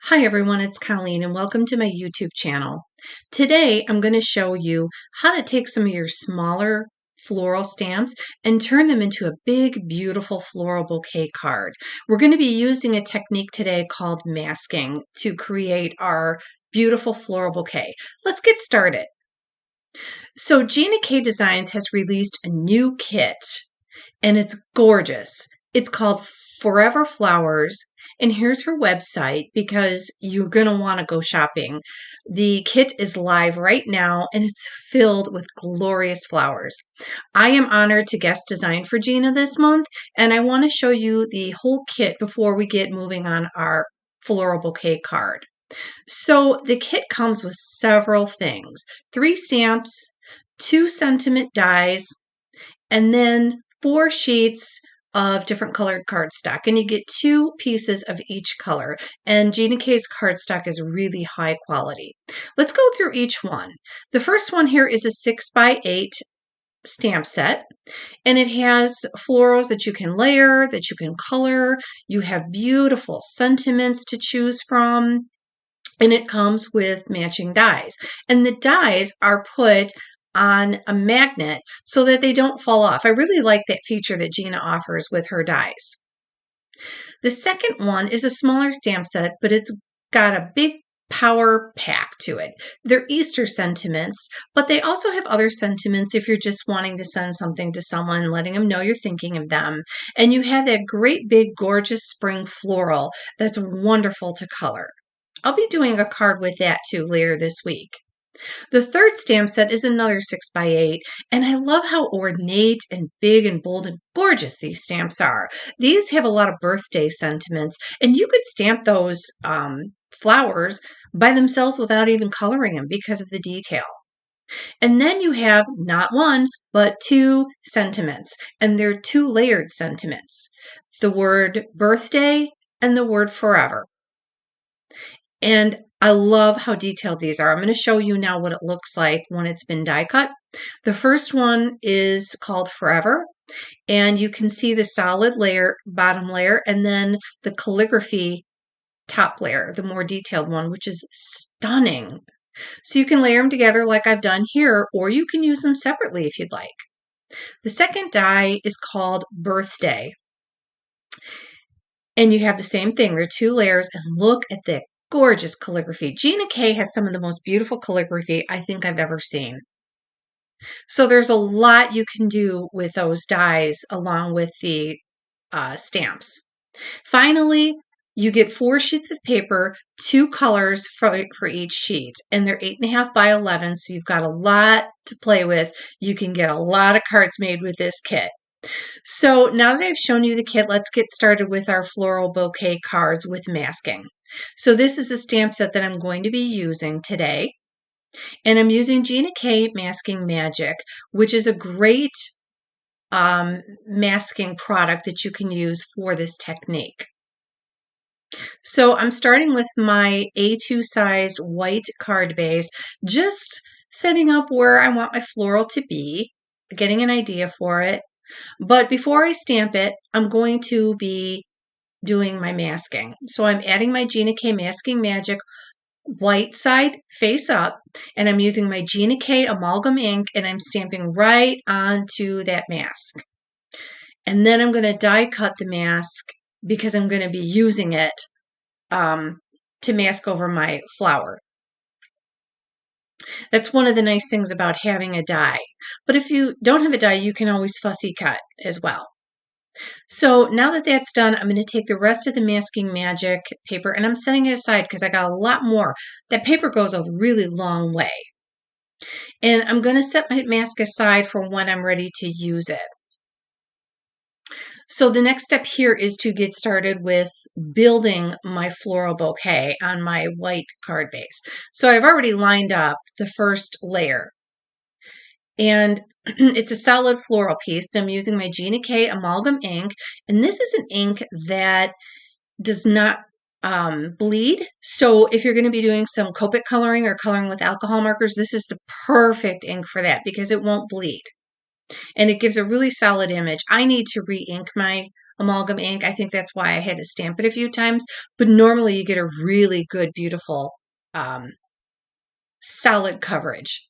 Hi everyone, it's Colleen and welcome to my YouTube channel. Today I'm going to show you how to take some of your smaller floral stamps and turn them into a big, beautiful floral bouquet card. We're going to be using a technique today called masking to create our beautiful floral bouquet. Let's get started. So Gina K Designs has released a new kit and it's gorgeous. It's called Forever Flowers. And here's her website because you're going to want to go shopping. The kit is live right now and it's filled with glorious flowers. I am honored to guest design for Gina this month, and I want to show you the whole kit before we get moving on our floral bouquet card. So the kit comes with several things: 3 stamps, 2 sentiment dies, and then 4 sheets of different colored cardstock, and you get 2 pieces of each color. And Gina K's cardstock is really high quality. Let's go through each one. The first one here is a 6x8 stamp set, and it has florals that you can layer, that you can color. You have beautiful sentiments to choose from, and it comes with matching dies. And the dies are put on a magnet so that they don't fall off. I really like that feature that Gina offers with her dies. The second one is a smaller stamp set, but it's got a big power pack to it. They're Easter sentiments, but they also have other sentiments if you're just wanting to send something to someone, letting them know you're thinking of them. And you have that great big gorgeous spring floral that's wonderful to color. I'll be doing a card with that too later this week. The third stamp set is another 6x8, and I love how ornate and big and bold and gorgeous these stamps are. These have a lot of birthday sentiments, and you could stamp those flowers by themselves without even coloring them because of the detail. And then you have not 1, but 2 sentiments, and they're 2 layered sentiments: the word birthday and the word forever. And I love how detailed these are. I'm going to show you now what it looks like when it's been die cut. The first one is called Forever, and you can see the solid layer, bottom layer, and then the calligraphy top layer, the more detailed one, which is stunning. So you can layer them together like I've done here, or you can use them separately if you'd like. The second die is called Birthday, and you have the same thing. There are 2 layers, and look at the gorgeous calligraphy. Gina K has some of the most beautiful calligraphy I think I've ever seen. So there's a lot you can do with those dies along with the stamps. Finally, you get 4 sheets of paper, 2 colors for each sheet, and they're 8.5 by 11, so you've got a lot to play with. You can get a lot of cards made with this kit. So now that I've shown you the kit, let's get started with our floral bouquet cards with masking. So this is a stamp set that I'm going to be using today, and I'm using Gina K Masking Magic, which is a great masking product that you can use for this technique. So I'm starting with my A2 sized white card base, just setting up where I want my floral to be, getting an idea for it. But before I stamp it, I'm going to be doing my masking. So I'm adding my Gina K Masking Magic white side face up, and I'm using my Gina K amalgam ink, and I'm stamping right onto that mask. And then I'm going to die cut the mask because I'm going to be using it to mask over my flower. That's one of the nice things about having a die. But if you don't have a die, you can always fussy cut as well. So now that that's done, I'm going to take the rest of the Masking Magic paper, and I'm setting it aside because I got a lot more. That paper goes a really long way. And I'm going to set my mask aside for when I'm ready to use it. So the next step here is to get started with building my floral bouquet on my white card base. So I've already lined up the first layer, and it's a solid floral piece. And I'm using my Gina K amalgam ink, and this is an ink that does not bleed. So if you're going to be doing some Copic coloring or coloring with alcohol markers, this is the perfect ink for that because it won't bleed. And it gives a really solid image. I need to re-ink my amalgam ink. I think that's why I had to stamp it a few times. But normally you get a really good, beautiful, solid coverage.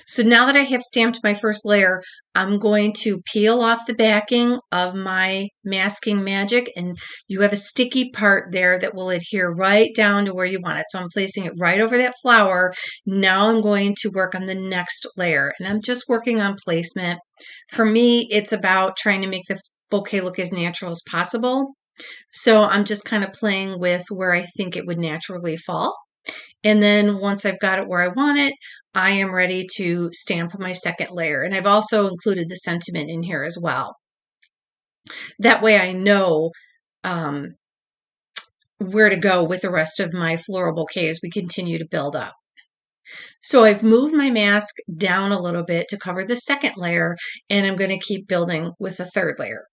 So now that I have stamped my first layer, I'm going to peel off the backing of my masking magic, and you have a sticky part there that will adhere right down to where you want it. So I'm placing it right over that flower. Now I'm going to work on the next layer, and I'm just working on placement. For me, it's about trying to make the bouquet look as natural as possible. So I'm just kind of playing with where I think it would naturally fall. And then once I've got it where I want it, I am ready to stamp my second layer. And I've also included the sentiment in here as well. That way I know where to go with the rest of my floral bouquet as we continue to build up. So I've moved my mask down a little bit to cover the second layer, and I'm going to keep building with the third layer.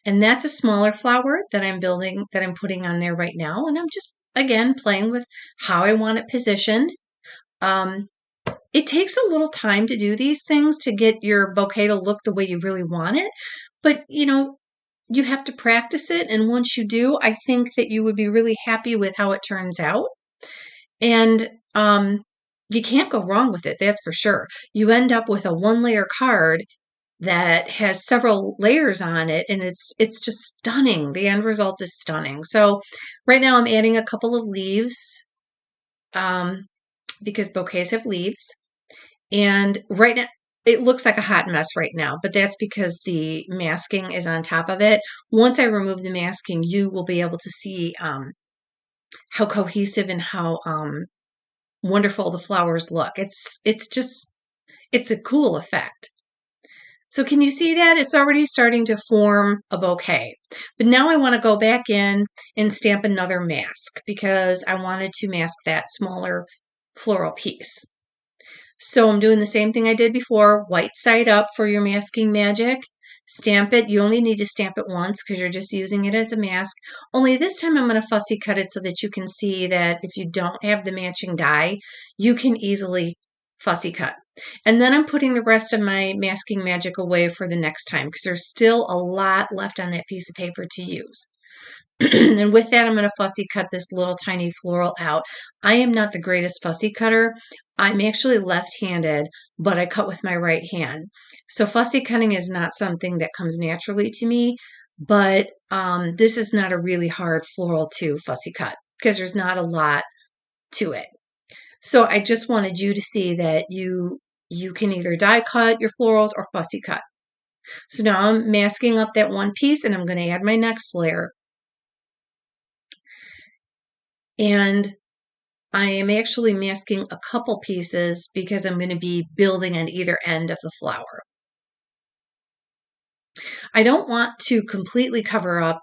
And that's a smaller flower that I'm building, that I'm putting on there right now. And I'm just, again, playing with how I want it positioned. It takes a little time to do these things to get your bouquet to look the way you really want it. But, you know, you have to practice it. And once you do, I think that you would be really happy with how it turns out. And you can't go wrong with it, that's for sure. You end up with a one-layer card that has several layers on it, and it's just stunning. The end result is stunning. So right now I'm adding a couple of leaves because bouquets have leaves. And right now it looks like a hot mess right now, but that's because the masking is on top of it. Once I remove the masking, you will be able to see how cohesive and how wonderful the flowers look. It's a cool effect. So can you see that? It's already starting to form a bouquet. But now I want to go back in and stamp another mask because I wanted to mask that smaller floral piece. So I'm doing the same thing I did before, white side up for your masking magic. Stamp it. You only need to stamp it once because you're just using it as a mask. Only this time I'm going to fussy cut it so that you can see that if you don't have the matching die, you can easily fussy cut. And then I'm putting the rest of my masking magic away for the next time because there's still a lot left on that piece of paper to use. And with that, I'm going to fussy cut this little tiny floral out. I am not the greatest fussy cutter. I'm actually left-handed, but I cut with my right hand. So fussy cutting is not something that comes naturally to me, but this is not a really hard floral to fussy cut because there's not a lot to it. So I just wanted you to see that you can either die cut your florals or fussy cut. So now I'm masking up that one piece and I'm going to add my next layer. And I am actually masking a couple pieces because I'm going to be building on either end of the flower. I don't want to completely cover up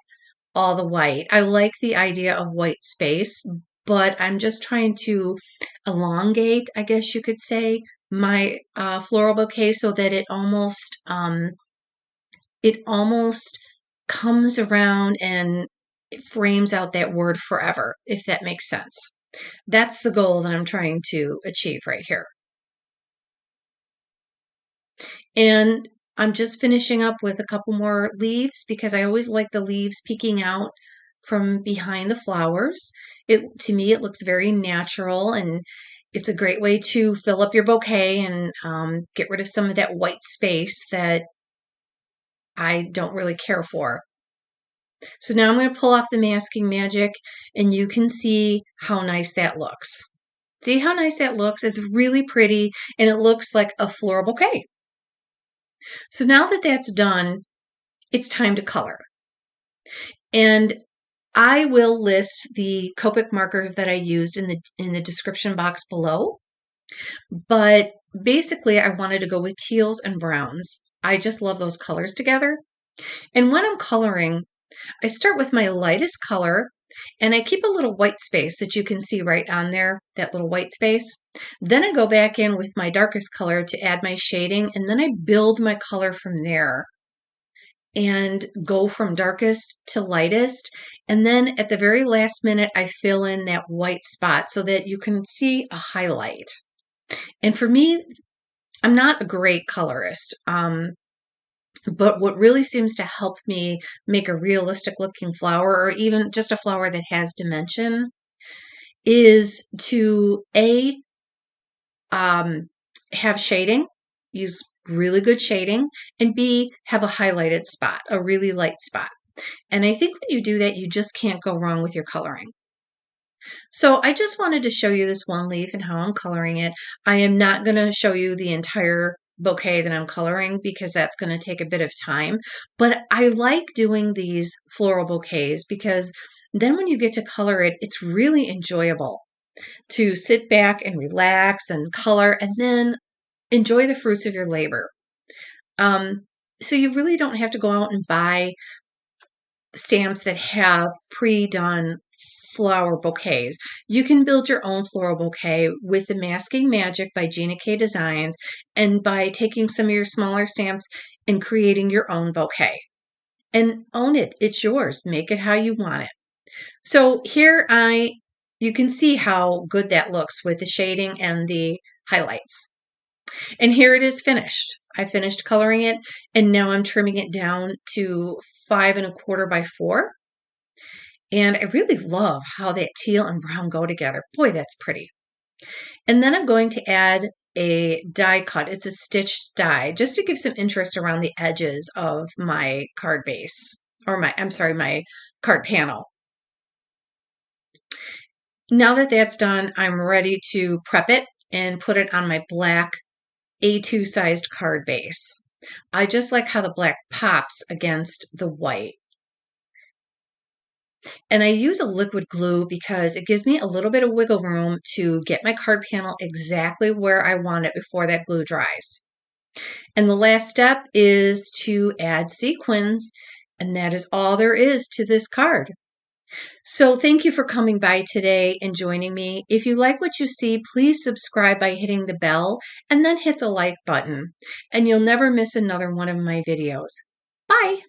all the white. I like the idea of white space, but I'm just trying to elongate, I guess you could say, my floral bouquet so that it almost comes around and it frames out that word forever, if that makes sense. That's the goal that I'm trying to achieve right here. And I'm just finishing up with a couple more leaves because I always like the leaves peeking out from behind the flowers. To me, it looks very natural, and it's a great way to fill up your bouquet and get rid of some of that white space that I don't really care for. So now I'm going to pull off the masking magic, and you can see how nice that looks. See how nice that looks? It's really pretty, and it looks like a floral bouquet. So now that that's done, it's time to color. And I will list the Copic markers that I used in the description box below. But basically, I wanted to go with teals and browns. I just love those colors together. And when I'm coloring, I start with my lightest color, and I keep a little white space that you can see right on there, that little white space. Then I go back in with my darkest color to add my shading, and then I build my color from there and go from darkest to lightest. And then at the very last minute, I fill in that white spot so that you can see a highlight. And for me, I'm not a great colorist. But what really seems to help me make a realistic looking flower, or even just a flower that has dimension, is to um, have shading, use really good shading, and B, have a highlighted spot, a really light spot. And I think when you do that, you just can't go wrong with your coloring. So I just wanted to show you this one leaf and how I'm coloring it. I am not going to show you the entire bouquet that I'm coloring because that's going to take a bit of time. But I like doing these floral bouquets because then when you get to color it, it's really enjoyable to sit back and relax and color and then enjoy the fruits of your labor. So you really don't have to go out and buy stamps that have pre-done flower bouquets. You can build your own floral bouquet with the Masking Magic by Gina K Designs and by taking some of your smaller stamps and creating your own bouquet. And own it. It's yours. Make it how you want it. So here you can see how good that looks with the shading and the highlights. And here it is finished. I finished coloring it and now I'm trimming it down to 5¼ by 4. And I really love how that teal and brown go together. Boy, that's pretty. And then I'm going to add a die cut. It's a stitched die just to give some interest around the edges of my card base or my card panel. Now that that's done, I'm ready to prep it and put it on my black A2 sized card base. I just like how the black pops against the white. And I use a liquid glue because it gives me a little bit of wiggle room to get my card panel exactly where I want it before that glue dries. And the last step is to add sequins, and that is all there is to this card. So thank you for coming by today and joining me. If you like what you see, please subscribe by hitting the bell and then hit the like button, and you'll never miss another one of my videos. Bye!